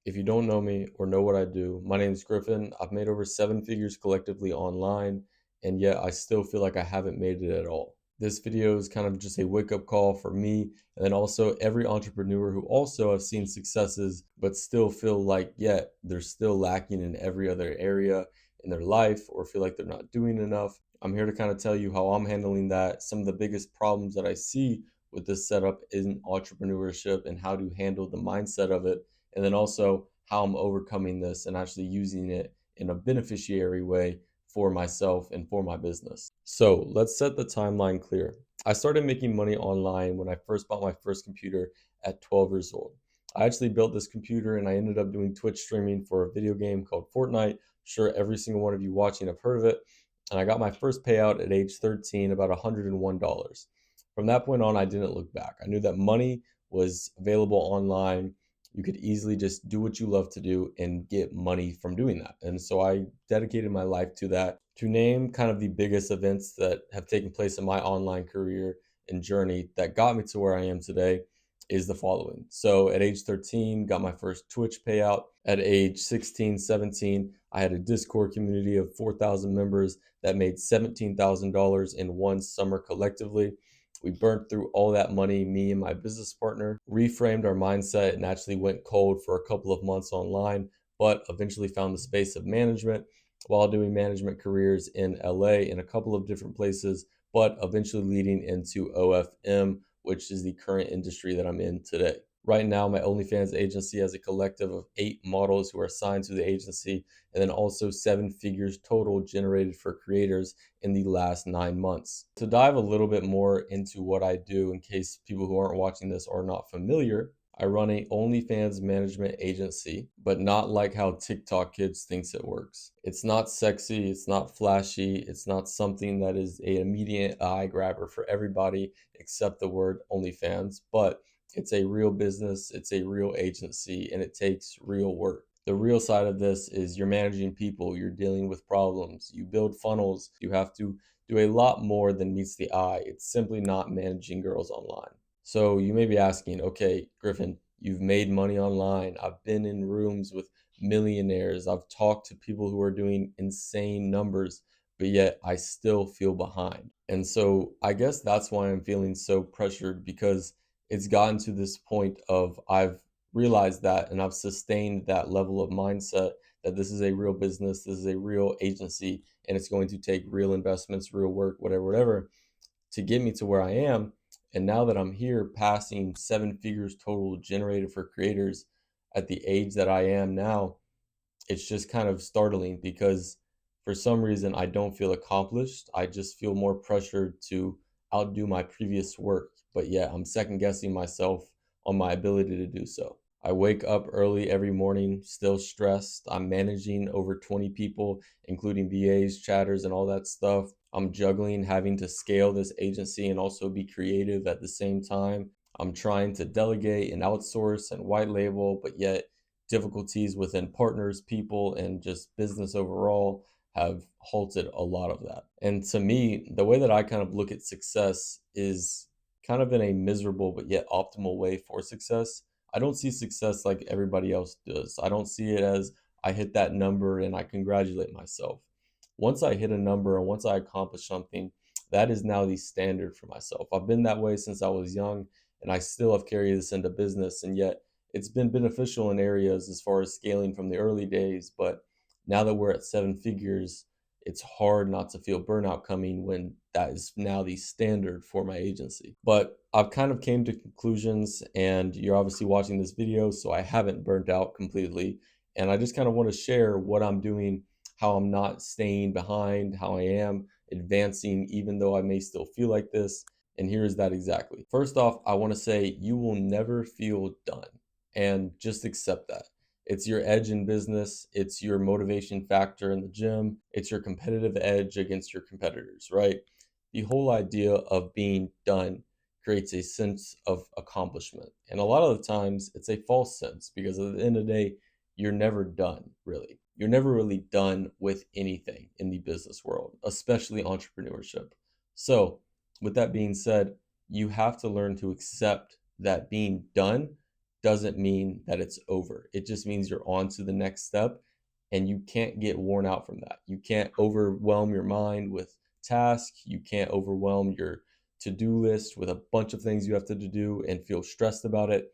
If you don't know me or know what I do, my name is Griffin. I've made over seven figures collectively online, and yet I still feel like I haven't made it at all. This video is kind of just a wake up call for me, and then also every entrepreneur who also have seen successes, but still feel like yet they're still lacking in every other area in their life or feel like they're not doing enough. I'm here to kind of tell you how I'm handling that, some of the biggest problems that I see with this setup in entrepreneurship, and how to handle the mindset of it, and then also how I'm overcoming this and actually using it in a beneficiary way for myself and for my business. So let's set the timeline clear. I started making money online when I first bought my first computer at 12 years old. I actually built this computer and I ended up doing Twitch streaming for a video game called Fortnite. Sure, every single one of you watching have heard of it. And I got my first payout at age 13, about $101. From that point on, I didn't look back. I knew that money was available online. You could easily just do what you love to do and get money from doing that. And so I dedicated my life to that. To name kind of the biggest events that have taken place in my online career and journey that got me to where I am today is the following. So at age 13, got my first Twitch payout. At age 16, 17, I had a Discord community of 4,000 members that made $17,000 in one summer collectively. We burnt through all that money, me and my business partner, reframed our mindset, and actually went cold for a couple of months online, but eventually found the space of management while doing management careers in LA in a couple of different places, but eventually leading into OFM, which is the current industry that I'm in today. Right now, my OnlyFans agency has a collective of 8 models who are assigned to the agency, and then also 7 figures total generated for creators in the last 9 months. To dive a little bit more into what I do, in case people who aren't watching this are not familiar, I run a OnlyFans management agency, but not like how TikTok kids thinks it works. It's not sexy, it's not flashy, it's not something that is a immediate eye grabber for everybody except the word OnlyFans, but it's a real business, it's a real agency, and it takes real work. The real side of this is you're managing people, you're dealing with problems, you build funnels, you have to do a lot more than meets the eye. It's simply not managing girls online. So you may be asking, okay, Griffin, you've made money online. I've been in rooms with millionaires. I've talked to people who are doing insane numbers, but yet I still feel behind. And so I guess that's why I'm feeling so pressured, because it's gotten to this point of I've realized that and I've sustained that level of mindset that this is a real business, this is a real agency, and it's going to take real investments, real work, whatever, whatever, to get me to where I am. And now that I'm here passing 7 figures total generated for creators at the age that I am now, it's just kind of startling because for some reason I don't feel accomplished. I just feel more pressured to outdo my previous work. But yeah, I'm second guessing myself on my ability to do so. I wake up early every morning, still stressed. I'm managing over 20 people, including VAs, chatters, and all that stuff. I'm juggling having to scale this agency and also be creative at the same time. I'm trying to delegate and outsource and white label, but yet difficulties within partners, people, and just business overall have halted a lot of that. And to me, the way that I kind of look at success is kind of in a miserable but yet optimal way for success. I don't see success like everybody else does. I don't see it as I hit that number and I congratulate myself. Once I hit a number and once I accomplish something, that is now the standard for myself. I've been that way since I was young, and I still have carried this into business, and yet it's been beneficial in areas as far as scaling from the early days. But now that we're at 7 figures, it's hard not to feel burnout coming when that is now the standard for my agency. But I've kind of came to conclusions, and you're obviously watching this video, so I haven't burnt out completely. And I just kind of want to share what I'm doing, how I'm not staying behind, how I am advancing, even though I may still feel like this. And here's that exactly. First off, I want to say you will never feel done, and just accept that. It's your edge in business, it's your motivation factor in the gym, it's your competitive edge against your competitors, right? The whole idea of being done creates a sense of accomplishment. And a lot of the times it's a false sense because at the end of the day, you're never done, really. You're never really done with anything in the business world, especially entrepreneurship. So, with that being said, you have to learn to accept that being done doesn't mean that it's over. It just means you're on to the next step, and you can't get worn out from that. You can't overwhelm your mind with tasks. You can't overwhelm your to-do list with a bunch of things you have to do and feel stressed about it.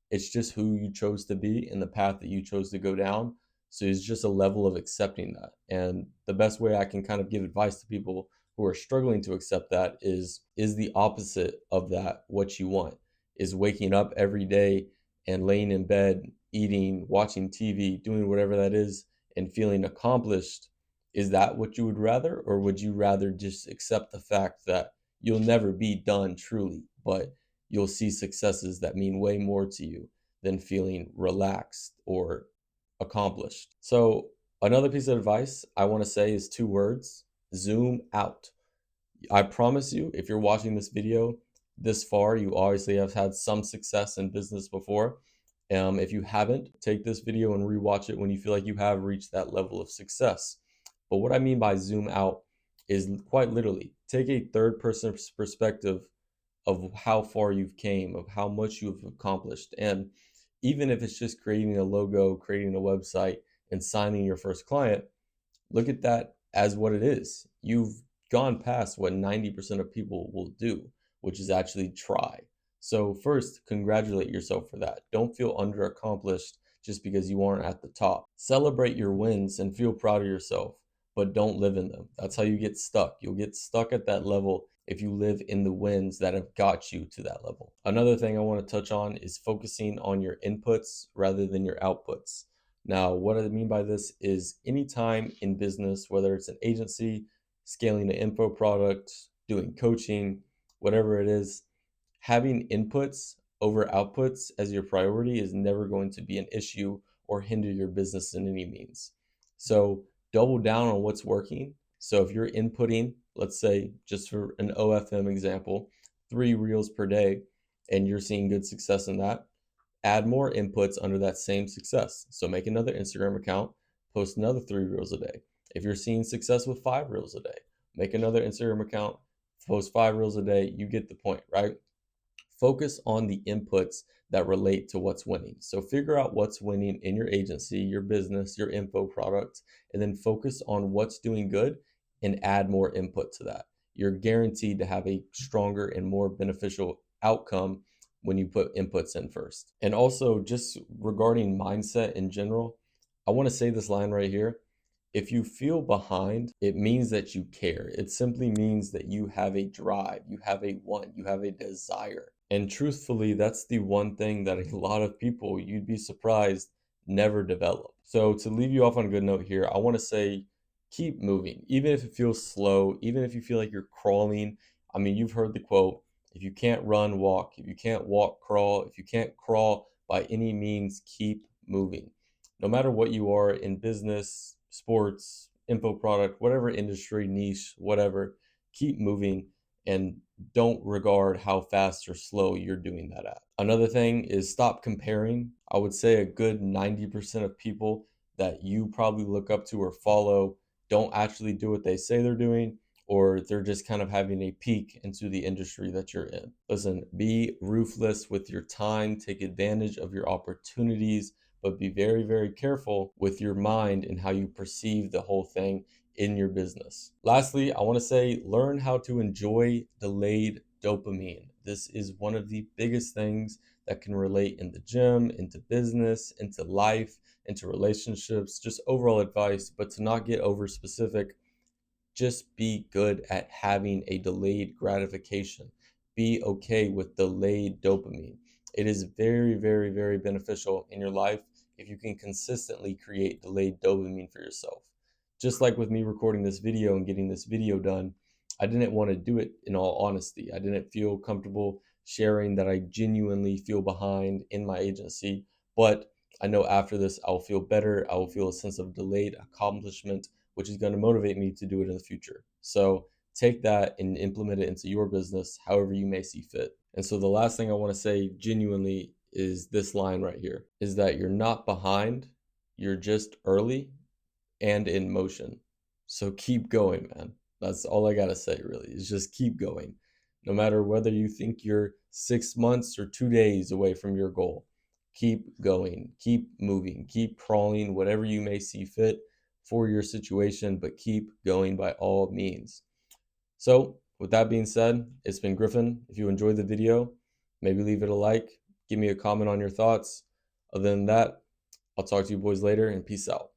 It's just who you chose to be and the path that you chose to go down. So it's just a level of accepting that. And the best way I can kind of give advice to people who are struggling to accept that is the opposite of that what you want? Is waking up every day and laying in bed, eating, watching TV, doing whatever that is and feeling accomplished. Is that what you would rather, or would you rather just accept the fact that you'll never be done truly, but you'll see successes that mean way more to you than feeling relaxed or accomplished? So, another piece of advice I want to say is two words: zoom out. I promise you, if you're watching this video this far, you obviously have had some success in business before. If you haven't, take this video and rewatch it when you feel like you have reached that level of success. But what I mean by zoom out is quite literally take a third person perspective of how far you've came, of how much you've accomplished. And even if it's just creating a logo, creating a website, and signing your first client, look at that as what it is. You've gone past what 90% of people will do, which is actually try. So first, congratulate yourself for that. Don't feel under accomplished just because you aren't at the top. Celebrate your wins and feel proud of yourself, but don't live in them. That's how you get stuck. You'll get stuck at that level if you live in the wins that have got you to that level. Another thing I want to touch on is focusing on your inputs rather than your outputs. Now, what I mean by this is anytime in business, whether it's an agency, scaling an info product, doing coaching, whatever it is, having inputs over outputs as your priority is never going to be an issue or hinder your business in any means. So double down on what's working. So if you're inputting, let's say just for an OFM example, 3 reels per day, and you're seeing good success in that, add more inputs under that same success. So make another Instagram account, post another 3 reels a day. If you're seeing success with 5 reels a day, make another Instagram account, post 5 reels a day. You get the point, right? Focus on the inputs that relate to what's winning. So figure out what's winning in your agency, your business, your info product, and then focus on what's doing good and add more input to that. You're guaranteed to have a stronger and more beneficial outcome when you put inputs in first. And also, just regarding mindset in general, I want to say this line right here. If you feel behind, it means that you care. It simply means that you have a drive, you have a want, you have a desire. And truthfully, that's the one thing that a lot of people, you'd be surprised, never develop. So to leave you off on a good note here, I want to say keep moving. Even if it feels slow, even if you feel like you're crawling. I mean, you've heard the quote, if you can't run, walk. If you can't walk, crawl. If you can't crawl, by any means, keep moving. No matter what you are in business, sports, info product, whatever industry, niche, whatever, keep moving and don't regard how fast or slow you're doing that at. Another thing is stop comparing. I would say a good 90% of people that you probably look up to or follow don't actually do what they say they're doing, or they're just kind of having a peek into the industry that you're in. Listen, be ruthless with your time, take advantage of your opportunities, but be very, very careful with your mind and how you perceive the whole thing in your business. Lastly, I want to say learn how to enjoy delayed dopamine. This is one of the biggest things that can relate in the gym, into business, into life, into relationships, just overall advice, but to not get over specific. Just be good at having a delayed gratification. Be okay with delayed dopamine. It is very, very, very beneficial in your life if you can consistently create delayed dopamine for yourself. Just like with me recording this video and getting this video done, I didn't want to do it in all honesty. I didn't feel comfortable sharing that I genuinely feel behind in my agency, but I know after this I'll feel better. I will feel a sense of delayed accomplishment, which is going to motivate me to do it in the future. So take that and implement it into your business however you may see fit. And so the last thing I want to say genuinely is this line right here, is that you're not behind, you're just early and in motion. So keep going, man. That's all I got to say really, is just keep going. No matter whether you think you're 6 months or 2 days away from your goal, keep going, keep moving, keep crawling, whatever you may see fit for your situation, but keep going by all means. So, with that being said, it's been Griffin. If you enjoyed the video, maybe leave it a like, give me a comment on your thoughts. Other than that, I'll talk to you boys later and peace out.